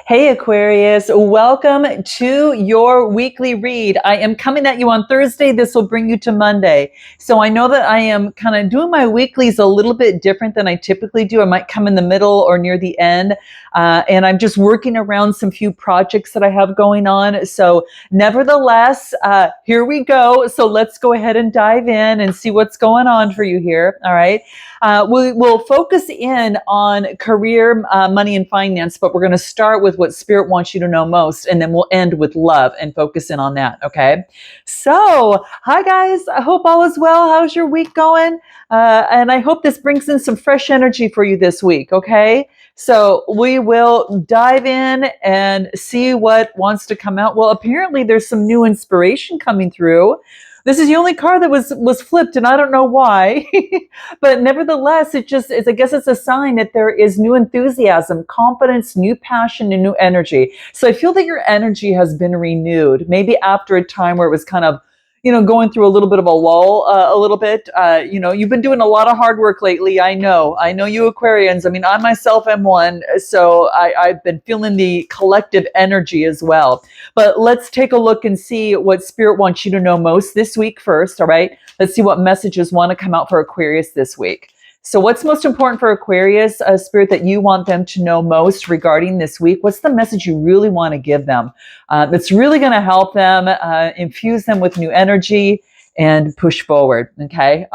Hey Aquarius, welcome to your weekly read. I am coming at you on Thursday. This will bring you to Monday. So I know that I am kind of doing my weeklies a little bit different than I typically do. I might come in the middle or near the end. And I'm just working around some few projects that I have going on. So nevertheless, here we go. So let's go ahead and dive in and see what's going on for you here. All right. We'll focus in on career, money, and finance, but we're going to start with what Spirit wants you to know most, and then we'll end with love and focus in on that, okay? So, hi guys, I hope all is well. How's your week going? And I hope this brings in some fresh energy for you this week, okay? So we will dive in and see what wants to come out. Well, apparently there's some new inspiration coming through. This is the only card that was flipped, and I don't know why. But nevertheless, I guess it's a sign that there is new enthusiasm, confidence, new passion, and new energy. So I feel that your energy has been renewed, maybe after a time where it was kind of, going through a little bit of a lull, a little bit. You've been doing a lot of hard work lately. I know you Aquarians. I mean, I myself am one. So I've been feeling the collective energy as well. But let's take a look and see what Spirit wants you to know most this week first. All right. Let's see what messages want to come out for Aquarius this week. So what's most important for Aquarius, Spirit, that you want them to know most regarding this week? What's the message you really want to give them? That's really going to help them, infuse them with new energy and push forward. Okay.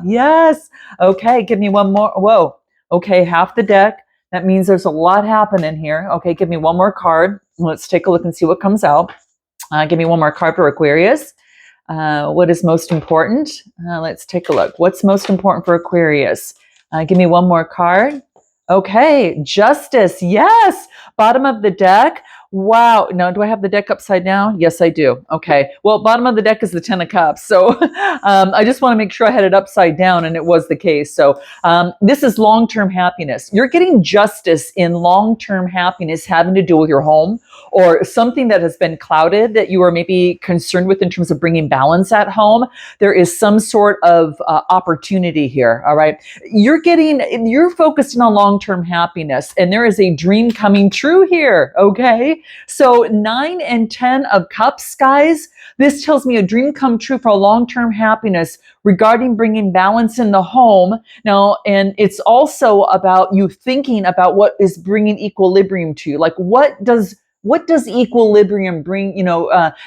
Yes. Okay. Give me one more. Whoa. Okay. Half the deck. That means there's a lot happening here. Okay. Give me one more card. Let's take a look and see what comes out. Give me one more card for Aquarius. What is most important? Let's take a look. What's most important for Aquarius? Give me one more card. Okay, Justice. Yes, bottom of the deck. Wow. Now, do I have the deck upside down? Yes, I do. Okay. Well, bottom of the deck is the 10 of Cups. So I just want to make sure I had it upside down, and it was the case. So this is long-term happiness. You're getting justice in long-term happiness having to do with your home or something that has been clouded that you are maybe concerned with in terms of bringing balance at home. There is some sort of opportunity here. All right. You're focusing on long-term happiness, and there is a dream coming true here. Okay. So 9 and 10 of Cups, guys, this tells me a dream come true for long-term happiness regarding bringing balance in the home. Now, and it's also about you thinking about what is bringing equilibrium to you. Like, what does equilibrium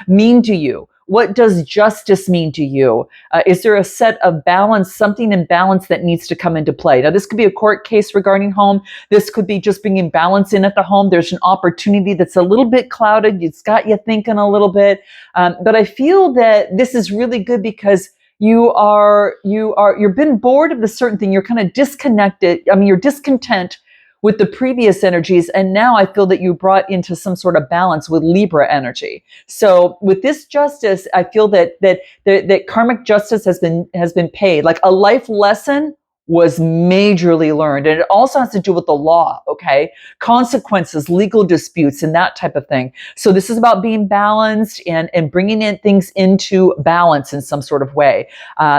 mean to you? What does justice mean to you? Is there a set of balance, something in balance that needs to come into play? Now, this could be a court case regarding home. This could be just bringing balance in at the home. There's an opportunity that's a little bit clouded. It's got you thinking a little bit. But I feel that this is really good because you've been bored of the certain thing. You're kind of disconnected. I mean, you're discontent with the previous energies, and now I feel that you brought into some sort of balance with Libra energy. So with this justice, I feel that karmic justice has been paid. Like a life lesson was majorly learned, and it also has to do with the law. Okay, consequences, legal disputes, and that type of thing. So this is about being balanced and bringing in things into balance in some sort of way.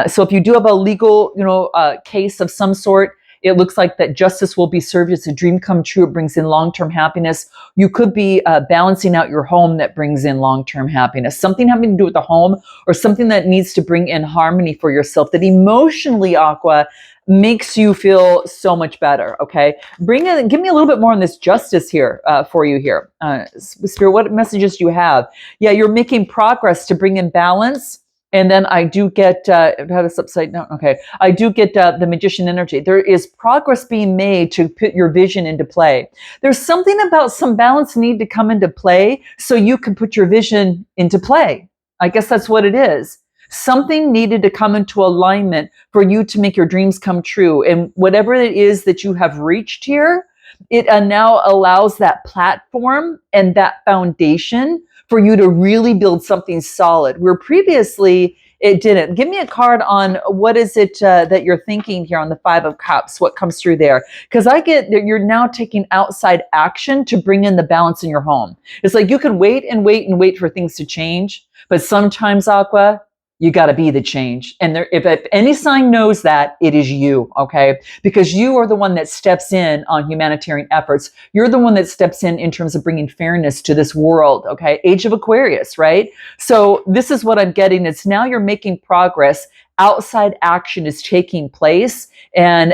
So if you do have a legal, case of some sort, it looks like that justice will be served. It's a dream come true. It brings in long-term happiness. You could be balancing out your home that brings in long-term happiness. Something having to do with the home or something that needs to bring in harmony for yourself that emotionally, Aqua, makes you feel so much better. Okay, give me a little bit more on this justice here for you here, Spirit. What messages do you have? Yeah, you're making progress to bring in balance. And then I do get, have this upside down. Okay. I do get the magician energy. There is progress being made to put your vision into play. There's something about some balance need to come into play so you can put your vision into play. I guess that's what it is. Something needed to come into alignment for you to make your dreams come true. And whatever it is that you have reached here, it now allows that platform and that foundation for you to really build something solid, where previously it didn't. Give me a card on what is it that you're thinking here on the 5 of Cups, what comes through there? Because I get that you're now taking outside action to bring in the balance in your home. It's like you can wait and wait and wait for things to change, but sometimes, Aqua, You got to be the change. And there, if any sign knows that, it is you, okay? Because you are the one that steps in on humanitarian efforts. You're the one that steps in terms of bringing fairness to this world, okay? Age of Aquarius, right? So this is what I'm getting. It's now you're making progress. Outside action is taking place, and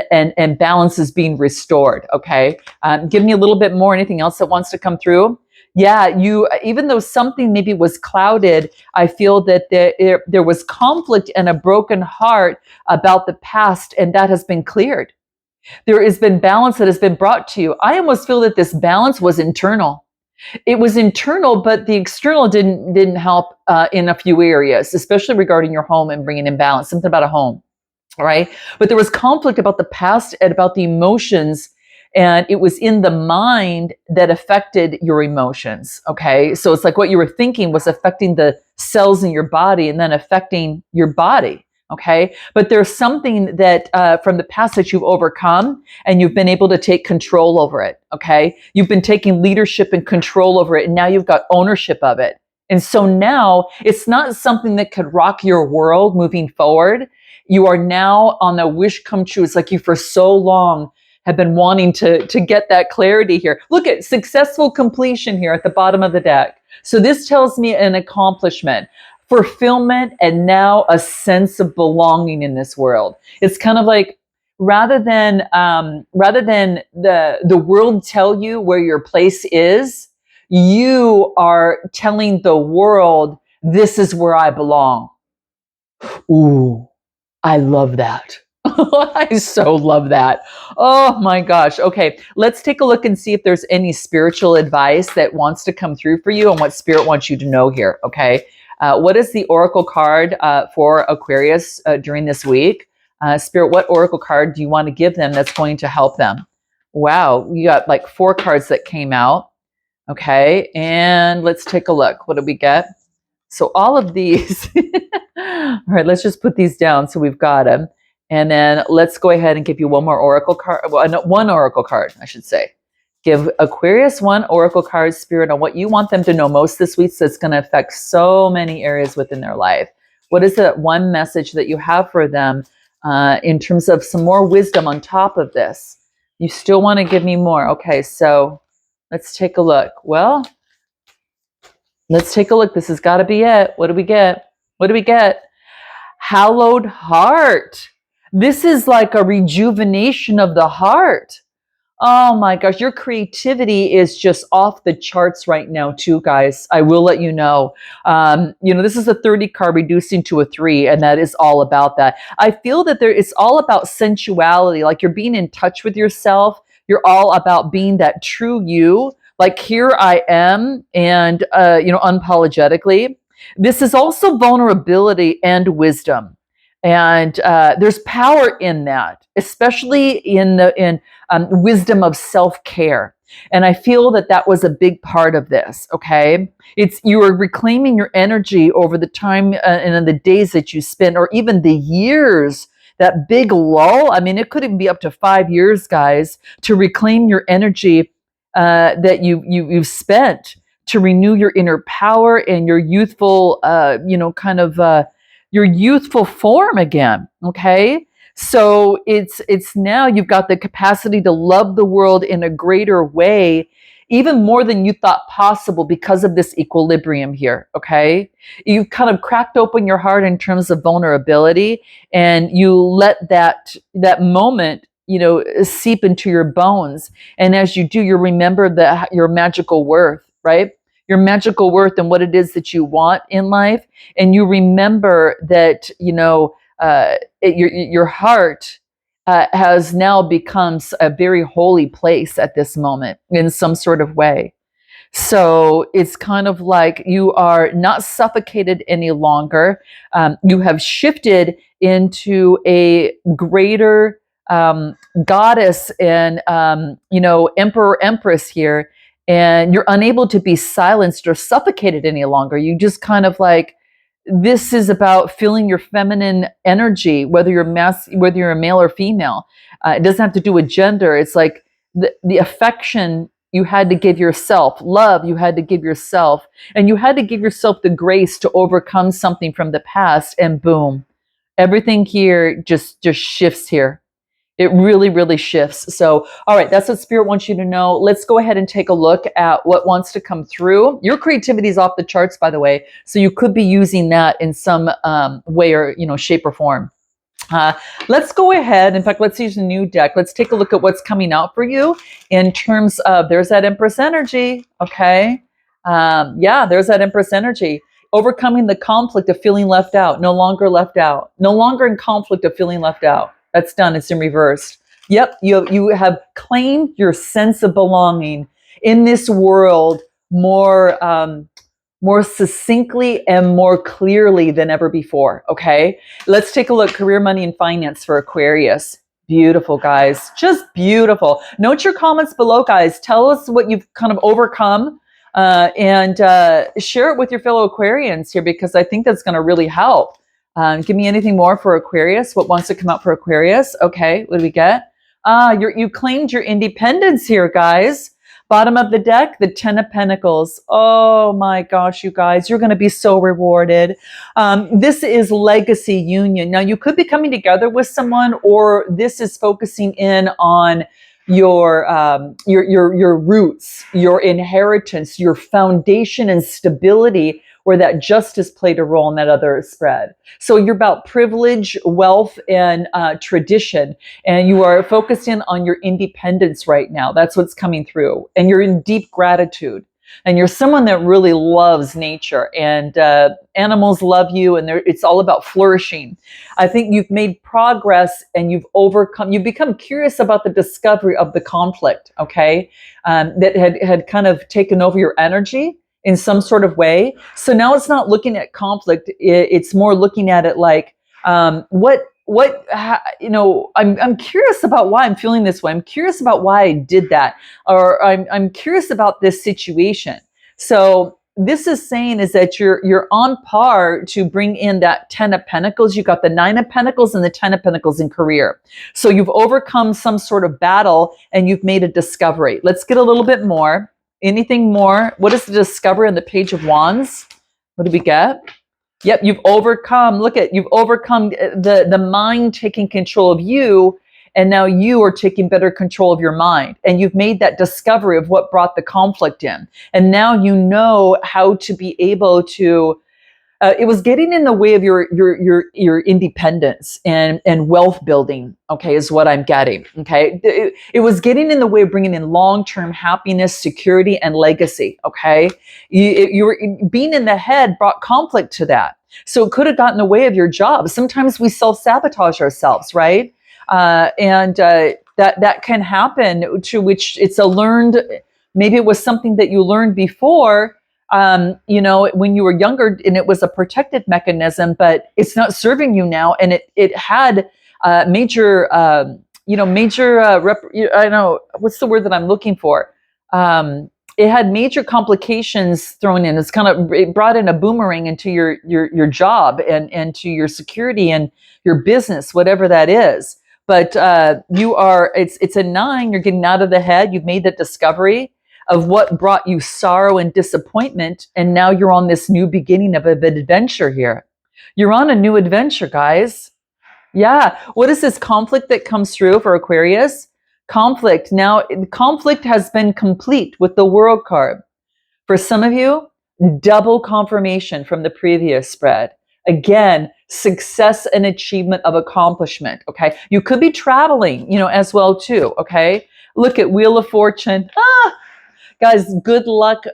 balance is being restored, okay? Give me a little bit more. Anything else that wants to come through? Yeah, you, even though something maybe was clouded, I feel that there was conflict and a broken heart about the past, and that has been cleared. There has been balance that has been brought to you. I almost feel that this balance was internal. It was internal, but the external didn't help in a few areas, especially regarding your home and bringing in balance. Something about a home. All right. But there was conflict about the past and about the emotions. And it was in the mind that affected your emotions. Okay. So it's like what you were thinking was affecting the cells in your body and then affecting your body. Okay. But there's something that from the past that you've overcome and you've been able to take control over it. Okay. You've been taking leadership and control over it. And now you've got ownership of it. And so now it's not something that could rock your world moving forward. You are now on a wish come true. It's like you for so long have been wanting to get that clarity here. Look at successful completion here at the bottom of the deck. So this tells me an accomplishment, fulfillment, and now a sense of belonging in this world. It's kind of like rather than the world tell you where your place is, you are telling the world, this is where I belong. Ooh. I love that. I so love that. Oh my gosh. Okay, let's take a look and see if there's any spiritual advice that wants to come through for you and what Spirit wants you to know here. Okay, what is the Oracle card for Aquarius during this week? Spirit, what Oracle card do you want to give them that's going to help them? Wow, we got like 4 cards that came out. Okay, and let's take a look. What did we get? So all of these, all right, let's just put these down so we've got them. And then let's go ahead and give you one more Oracle card, well, no, one Oracle card, I should say. Give Aquarius one Oracle card, Spirit, on what you want them to know most this week, so it's going to affect so many areas within their life. What is that one message that you have for them in terms of some more wisdom on top of this? You still want to give me more. Okay, so let's take a look. Well, let's take a look. This has got to be it. What do we get? What do we get? Hallowed heart. This is like a rejuvenation of the heart. Oh my gosh, your creativity is just off the charts right now too, guys. I will let you know. This is a 30 card reducing to a 3, and that is all about that. I feel that it's all about sensuality, like you're being in touch with yourself. You're all about being that true you. Like, here I am, and unapologetically. This is also vulnerability and wisdom, and there's power in that, especially in wisdom of self-care. And I feel that was a big part of this. Okay, you are reclaiming your energy over the time and in the days that you spend, or even the years. That big lull. I mean, it could even be up to 5 years, guys, to reclaim your energy that you've spent to renew your inner power and your youthful, your youthful form again. Okay, so it's now you've got the capacity to love the world in a greater way, even more than you thought possible because of this equilibrium here. Okay, you kind of cracked open your heart in terms of vulnerability, and you let that moment seep into your bones. And as you do, you remember your magical worth, right? Your magical worth and what it is that you want in life. And you remember that, your heart has now become a very holy place at this moment in some sort of way. So it's kind of like you are not suffocated any longer. You have shifted into a greater goddess and, emperor, empress here. And you're unable to be silenced or suffocated any longer. You just kind of like, this is about feeling your feminine energy, whether you're a male or female. It doesn't have to do with gender. It's like the affection you had to give yourself. Love, you had to give yourself. And you had to give yourself the grace to overcome something from the past, and boom, everything here just shifts here. It really, really shifts. So, all right, that's what Spirit wants you to know. Let's go ahead and take a look at what wants to come through. Your creativity is off the charts, by the way. So you could be using that in some way or, shape or form. Let's go ahead. In fact, let's use a new deck. Let's take a look at what's coming out for you in terms of, there's that Empress energy. Okay. Yeah, there's that Empress energy. Overcoming the conflict of feeling left out, no longer left out, no longer in conflict of feeling left out. That's done. It's in reverse. Yep. You have claimed your sense of belonging in this world more succinctly and more clearly than ever before. Okay. Let's take a look. Career, money, and finance for Aquarius. Beautiful, guys. Just beautiful. Note your comments below, guys. Tell us what you've kind of overcome and share it with your fellow Aquarians here, because I think that's going to really help. Give me anything more for Aquarius. What wants to come out for Aquarius? Okay. What do we get? You claimed your independence here, guys. Bottom of the deck, the 10 of Pentacles. Oh my gosh, you guys, you're going to be so rewarded. This is legacy union. Now, you could be coming together with someone, or this is focusing in on your roots, your inheritance, your foundation and stability, where that justice played a role in that other spread. So you're about privilege, wealth, and tradition, and you are focused in on your independence right now. That's what's coming through. And you're in deep gratitude. And you're someone that really loves nature, and animals love you, and it's all about flourishing. I think you've made progress, and you've become curious about the discovery of the conflict, okay, that had kind of taken over your energy in some sort of way. So now it's not looking at conflict. It's more looking at it like, I'm curious about why I'm feeling this way. I'm curious about why I did that, or I'm curious about this situation. So this is saying is that you're on par to bring in that 10 of Pentacles. You got the 9 of Pentacles and the 10 of Pentacles in career. So you've overcome some sort of battle, and you've made a discovery. Let's get a little bit more. Anything more? What is the discovery on the Page of Wands? What do we get? Yep, you've overcome the mind taking control of you, and now you are taking better control of your mind. And you've made that discovery of what brought the conflict in. And now you know how to be able to, it was getting in the way of your independence and wealth building, okay, is what I'm getting, okay? It was getting in the way of bringing in long-term happiness, security, and legacy, okay? You were being in the head brought conflict to that. So it could have gotten in the way of your job. Sometimes we self-sabotage ourselves, right? That can happen, to which it's a learned, maybe it was something that you learned before, when you were younger, and it was a protective mechanism, but it's not serving you now. And it had major, what's the word that I'm looking for? It had major complications thrown in. It brought in a boomerang into your job and to your security and your business, whatever that is. But it's a 9. You're getting out of the head. You've made that discovery of what brought you sorrow and disappointment, and now you're on this new beginning of an adventure here. You're on a new adventure, guys. Yeah. What is this conflict that comes through for Aquarius? Conflict. Now, conflict has been complete with the World card. For some of you, double confirmation from the previous spread. Again, success and achievement of accomplishment, okay? You could be traveling, as well too, okay? Look at Wheel of Fortune. Guys, good luck,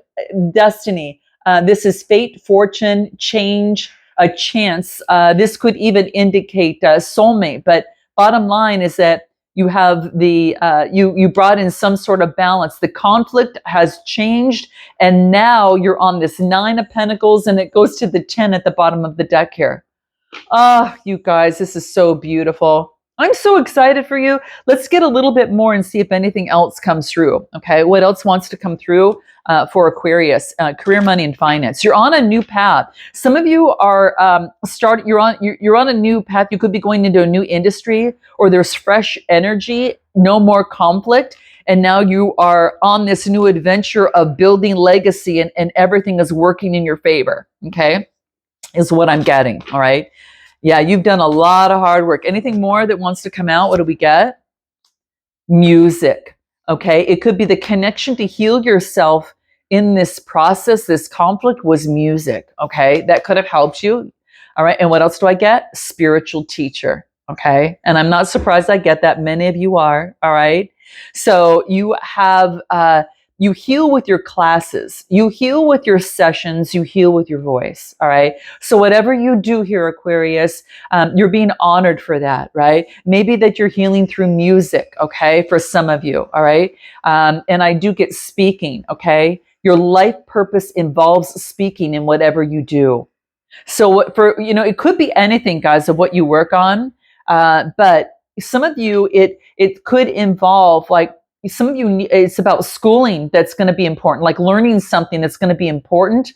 destiny. This is fate, fortune, change, a chance. This could even indicate soulmate. But bottom line is that you have you brought in some sort of balance. The conflict has changed, and now you're on this 9 of Pentacles, and it goes to the 10 at the bottom of the deck here. Oh, you guys, this is so beautiful. I'm so excited for you. Let's get a little bit more and see if anything else comes through. Okay, what else wants to come through for Aquarius? Career, money, and finance. You're on a new path. Some of you are You're on a new path. You could be going into a new industry, or there's fresh energy. No more conflict. And now you are on this new adventure of building legacy, and everything is working in your favor. Okay, is what I'm getting. All right. Yeah, you've done a lot of hard work. Anything more that wants to come out? What do we get? Music. Okay, it could be the connection to heal yourself in this process. This conflict was music. Okay, that could have helped you. All right, and what else do I get? Spiritual teacher. Okay, and I'm not surprised I get that. Many of you are. All right, so you have you heal with your classes, you heal with your sessions, you heal with your voice. All right, so whatever you do here, Aquarius, you're being honored for that, right? Maybe that you're healing through music, okay, for some of you, all right? And I do get speaking, okay? Your life purpose involves speaking in whatever you do. So what for, it could be anything, guys, of what you work on. But some of you, it could involve, like, some of you, it's about schooling that's going to be important, like learning something that's going to be important,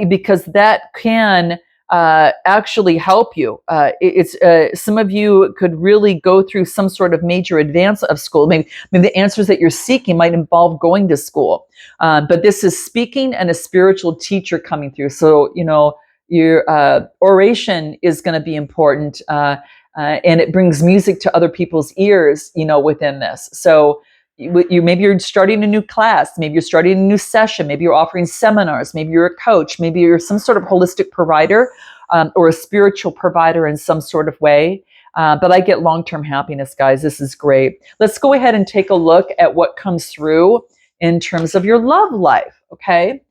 because that can actually help you. It's some of you could really go through some sort of major advance of school. Maybe the answers that you're seeking might involve going to school. But this is speaking and a spiritual teacher coming through. So, your oration is going to be important, and it brings music to other people's ears, within this. So maybe you're starting a new class, maybe you're starting a new session, maybe you're offering seminars, maybe you're a coach, maybe you're some sort of holistic provider, or a spiritual provider in some sort of way. But I get long-term happiness, guys. This is great. Let's go ahead and take a look at what comes through in terms of your love life. Okay,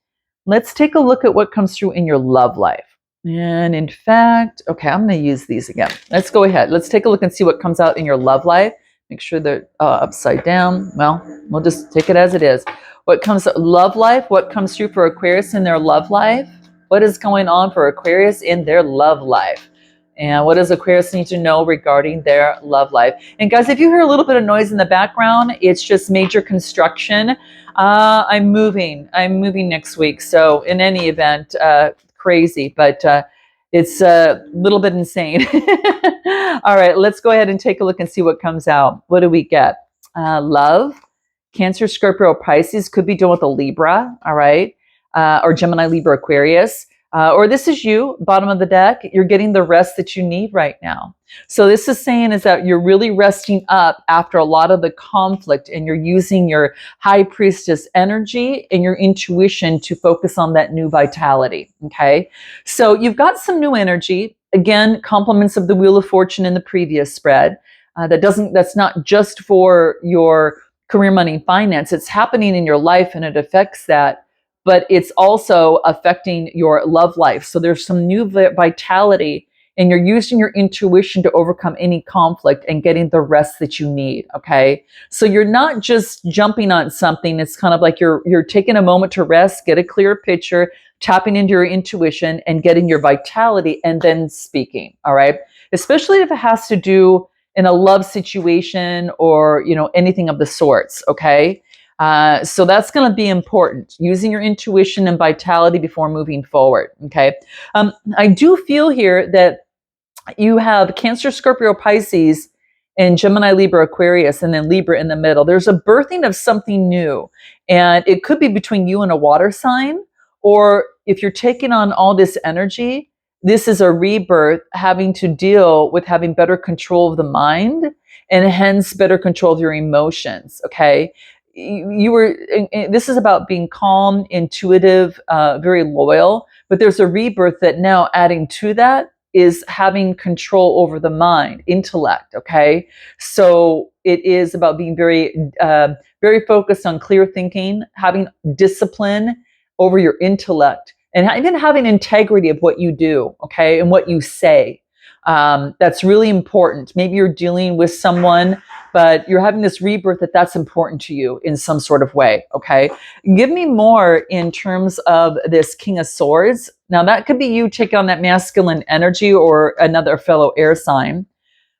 let's take a look at what comes through in your love life. And in fact, okay, I'm going to use these again. Let's go ahead. Let's take a look and see what comes out in your love life. Make sure they're upside down. Well, we'll just take it as it is. What comes love life? What comes through for Aquarius in their love life? What is going on for Aquarius in their love life? And what does Aquarius need to know regarding their love life? And guys, if you hear a little bit of noise in the background, it's just major construction. I'm moving next week. So in any event, crazy, but it's a little bit insane. All right, let's go ahead and take a look and see what comes out. What do we get? Love, Cancer, Scorpio, Pisces, could be dealing with a Libra, all right, or Gemini, Libra, Aquarius. Or this is you, bottom of the deck, you're getting the rest that you need right now. So this is saying is that you're really resting up after a lot of the conflict, and you're using your high priestess energy and your intuition to focus on that new vitality. Okay. So you've got some new energy. Again, compliments of the Wheel of Fortune in the previous spread. That's not just for your career, money, finance. It's happening in your life and it affects that, but it's also affecting your love life. So there's some new vitality, and you're using your intuition to overcome any conflict and getting the rest that you need. Okay. So you're not just jumping on something. It's kind of like you're taking a moment to rest, get a clear picture, tapping into your intuition and getting your vitality, and then speaking. All right. Especially if it has to do in a love situation or, anything of the sorts. Okay. So that's going to be important, using your intuition and vitality before moving forward. Okay. I do feel here that you have Cancer, Scorpio, Pisces, and Gemini, Libra, Aquarius, and then Libra in the middle. There's a birthing of something new, and it could be between you and a water sign, or if you're taking on all this energy, this is a rebirth having to deal with having better control of the mind and hence better control of your emotions. Okay. This is about being calm, intuitive, very loyal, but there's a rebirth that now adding to that is having control over the mind, intellect. Okay. So it is about being very, very focused on clear thinking, having discipline over your intellect, and even having integrity of what you do. Okay. And what you say. That's really important. Maybe you're dealing with someone, but you're having this rebirth that's important to you in some sort of way. Okay. Give me more in terms of this King of Swords. Now that could be you taking on that masculine energy or another fellow air sign.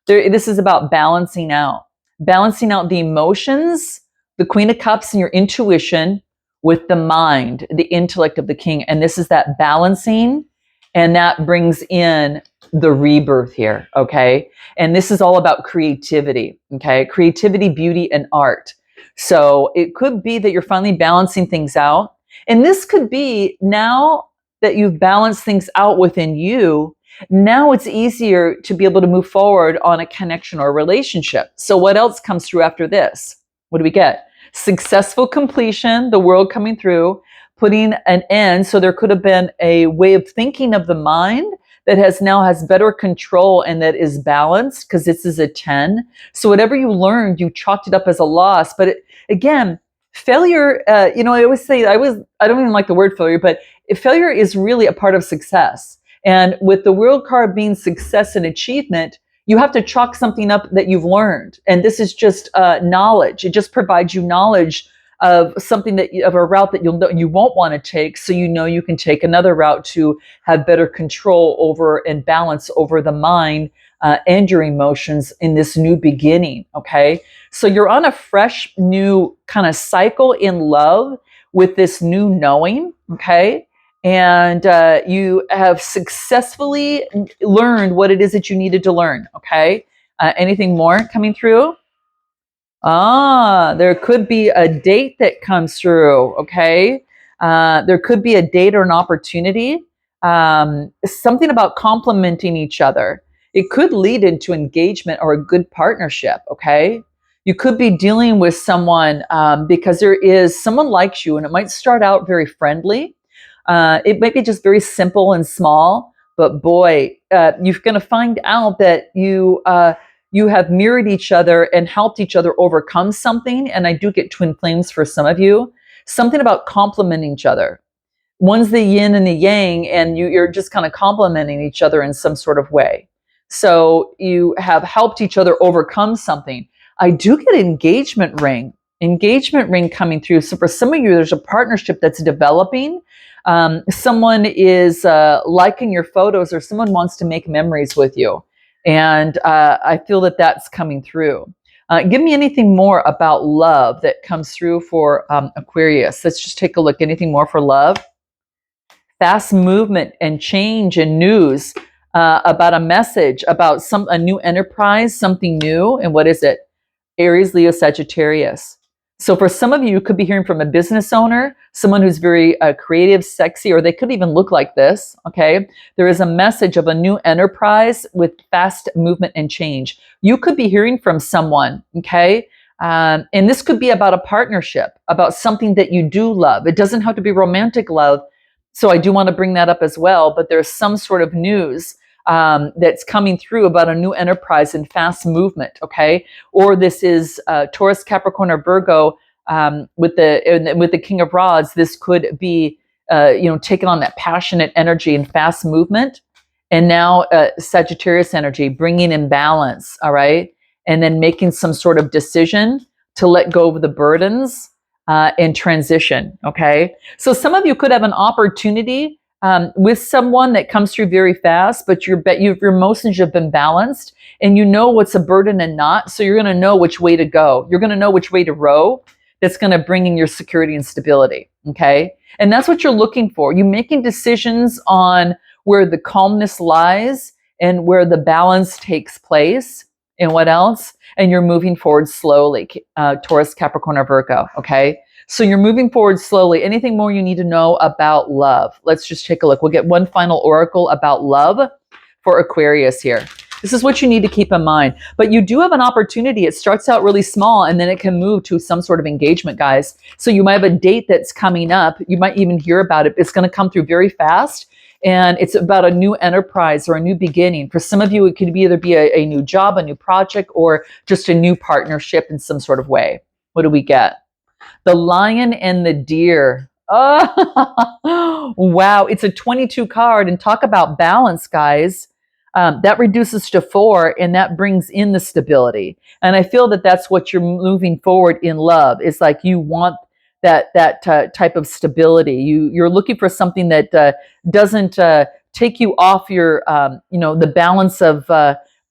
This is about balancing out the emotions, the Queen of Cups and your intuition with the mind, the intellect of the King. And this is that balancing, and that brings in the rebirth here, okay? And this is all about creativity, okay? Creativity, beauty, and art. So it could be that you're finally balancing things out. And this could be now that you've balanced things out within you, now it's easier to be able to move forward on a connection or a relationship. So what else comes through after this? What do we get? Successful completion, the world coming through, putting an end. So there could have been a way of thinking of the mind that has better control and that is balanced, because this is a 10. So whatever you learned, you chalked it up as a loss. But again, failure, I always say, I don't even like the word failure, but failure is really a part of success. And with the world card being success and achievement, you have to chalk something up that you've learned. And this is just knowledge. It just provides you knowledge of something of a route that you won't want to take. So you can take another route to have better control over and balance over the mind and your emotions in this new beginning. Okay. So you're on a fresh new kind of cycle in love with this new knowing. Okay. And you have successfully learned what it is that you needed to learn. Okay. Anything more coming through? There could be a date that comes through. Okay. There could be a date or an opportunity. Something about complementing each other. It could lead into engagement or a good partnership. Okay. You could be dealing with someone because someone likes you, and it might start out very friendly. It might be just very simple and small, but boy, you're going to find out that you have mirrored each other and helped each other overcome something. And I do get twin flames for some of you. Something about complementing each other. One's the yin and the yang, and you're just kind of complementing each other in some sort of way. So you have helped each other overcome something. I do get engagement ring coming through. So for some of you, there's a partnership that's developing. Someone is liking your photos, or someone wants to make memories with you. And I feel that that's coming through. Give me anything more about love that comes through for Aquarius. Let's just take a look. Anything more for love? Fast movement and change and news about a message, about a new enterprise, something new. And what is it? Aries, Leo, Sagittarius. So for some of you, you could be hearing from a business owner, someone who's very creative, sexy, or they could even look like this, okay? There is a message of a new enterprise with fast movement and change. You could be hearing from someone, okay? And this could be about a partnership, about something that you do love. It doesn't have to be romantic love. So I do want to bring that up as well, but there's some sort of news that's coming through about a new enterprise and fast movement, okay? Or this is Taurus, Capricorn, or Virgo with the King of Rods. This could be, taking on that passionate energy and fast movement. And now Sagittarius energy, bringing in balance, all right? And then making some sort of decision to let go of the burdens and transition, okay? So some of you could have an opportunity with someone that comes through very fast, but your emotions have been balanced, and you know what's a burden and not. So you're going to know which way to go. You're going to know which way to row. That's going to bring in your security and stability. Okay. And that's what you're looking for. You making decisions on where the calmness lies and where the balance takes place, and what else? And you're moving forward slowly, Taurus, Capricorn, or Virgo. Okay. So you're moving forward slowly. Anything more you need to know about love? Let's just take a look. We'll get one final oracle about love for Aquarius here. This is what you need to keep in mind. But you do have an opportunity. It starts out really small, and then it can move to some sort of engagement, guys. So you might have a date that's coming up. You might even hear about it. It's going to come through very fast. And it's about a new enterprise or a new beginning. For some of you, it could either be a new job, a new project, or just a new partnership in some sort of way. What do we get? The lion and the deer. Oh, wow. It's a 22 card. And talk about balance, guys. That reduces to 4, and that brings in the stability. And I feel that that's what you're moving forward in love. It's like you want that type of stability. You're looking for something that doesn't take you off your, the balance of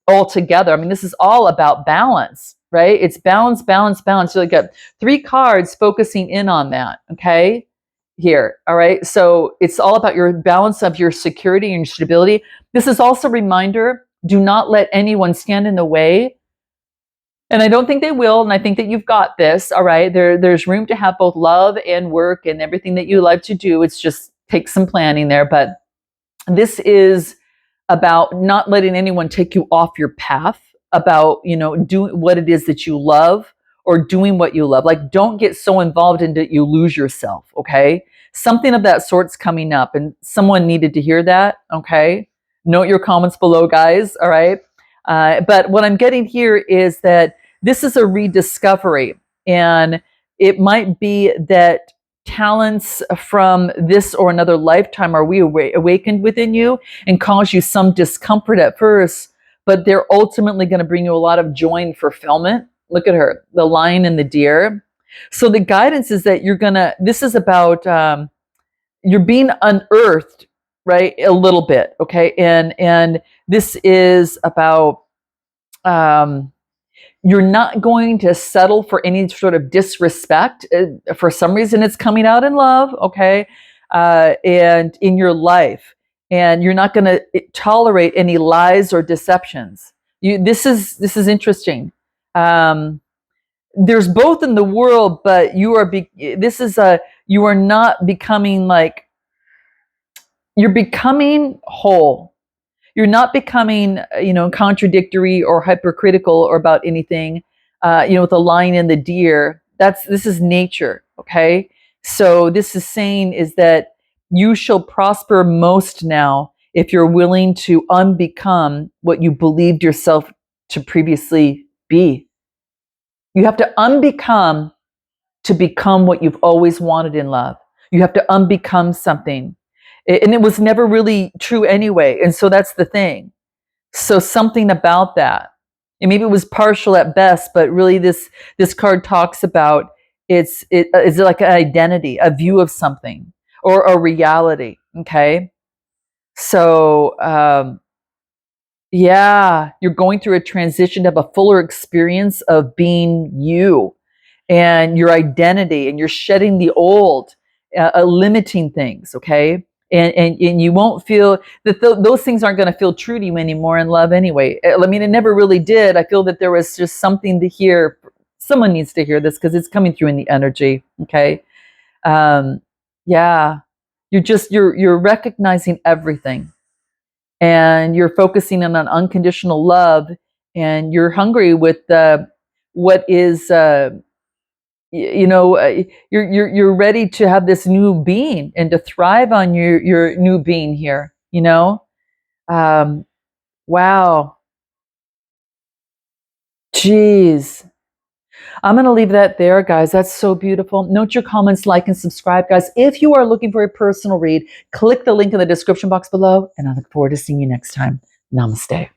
altogether. I mean, this is all about balance, right? It's balance, balance, balance. So you got 3 cards focusing in on that, okay? Here, all right? So it's all about your balance of your security and your stability. This is also a reminder, do not let anyone stand in the way And I don't think they will. And I think that you've got this. All right. There's room to have both love and work and everything that you like to do. It's just takes some planning there. But this is about not letting anyone take you off your path, about, doing what it is that you love or doing what you love. Like, don't get so involved in that you lose yourself. Okay. Something of that sort's coming up, and someone needed to hear that. Okay. Note your comments below, guys. All right. But what I'm getting here is that this is a rediscovery, and it might be that talents from this or another lifetime are awakened within you and cause you some discomfort at first, but they're ultimately going to bring you a lot of joy and fulfillment. Look at her, the lion and the deer. So the guidance is that this is about, you're being unearthed, right? A little bit. Okay. And this is about, you're not going to settle for any sort of disrespect. For some reason, it's coming out in love, okay, and in your life, and you're not going to tolerate any lies or deceptions. This is interesting. There's both in the world, but you are not becoming like, you're becoming whole. You're not becoming, contradictory or hypercritical or about anything. With the lion and the deer, this is nature. Okay. So this is saying is that you shall prosper most now if you're willing to unbecome what you believed yourself to previously be. You have to unbecome to become what you've always wanted in love. You have to unbecome something. And it was never really true anyway. And so that's the thing. So something about that, and maybe it was partial at best, but really this card talks about it's like an identity, a view of something, or a reality. Okay, so yeah, you're going through a transition to have a fuller experience of being you and your identity, and you're shedding the old, limiting things. Okay. And you won't feel that those things aren't going to feel true to you anymore in love anyway. I mean, it never really did. I feel that there was just something to hear. Someone needs to hear this because it's coming through in the energy. Okay. Yeah. You're recognizing everything, and you're focusing on an unconditional love, and you're hungry with what is, you're ready to have this new being and to thrive on your new being here. Wow. Jeez. I'm going to leave that there, guys. That's so beautiful. Note your comments, like, and subscribe, guys. If you are looking for a personal read, click the link in the description box below, and I look forward to seeing you next time. Namaste.